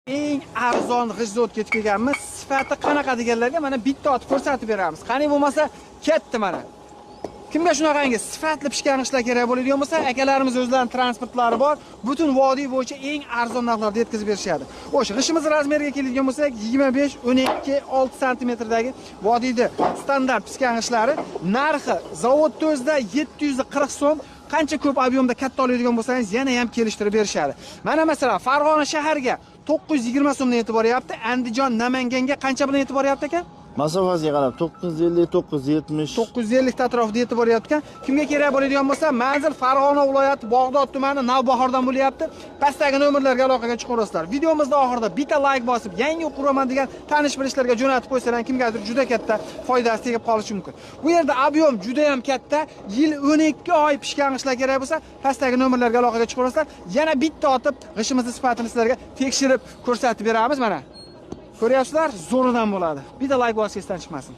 Eng arzon g'ijzot ketib kelganmiz. Sifati qanaqa deganlarga mana bitta otib ko'rsatib beramiz. Qani bo'lmasa ketdi mana. Kimga shunaqangi sifatli pishgan ishlar kerak bo'ladigan bo'lsa, akalarimiz o'zlarining transportlari bor. Butun vodiy bo'yicha eng arzon narxlarda yetkazib berishadi. O'sha g'ishimiz razmeriga keladigan bo'lsak, 25-12-6 sm-dagi vodiyda standart pishgan ishlari narxi zavodda o'zida 740 so'm. Qancha ko'p ob'yomda katta oladigan bo'lsangiz, yana ham kelishtirib berishadi. Mana masalan, Farg'ona shahariga 920 so'mdan yetib boryapti. Andijon, Namanganga qancha bilan yetib boryapti ekan? Masofasiga qarab 950, 970, 950 atrofida yetib boryapti. Kimga kerak bo'ladigan bo'lsa, manzil Farg'ona viloyati Bog'dod tumani Navbahordan bo'lyapti. Pastdagi nomerlarga aloqaga chiqaverasizlar. Videomizning oxirida bitta like bosib, yangi quraman degan tanish-bilishlarga jo'natib qo'ysalar, kimgadir juda katta foydasi tegib qolishi mumkin. Bu yerda ob'yom juda ham katta, yil 12 oy pishgan ishlar kerak bo'lsa, pastdagi nomerlarga aloqaga chiqaverasizlar. Yana bitta otib, g'ishimizni sifatini sizlarga tekshirib ko'rsatib beramiz mana. Ko'ryapsizlar, zo'ridan bo'ladi. Bitta like bosib esdan chiqmasin.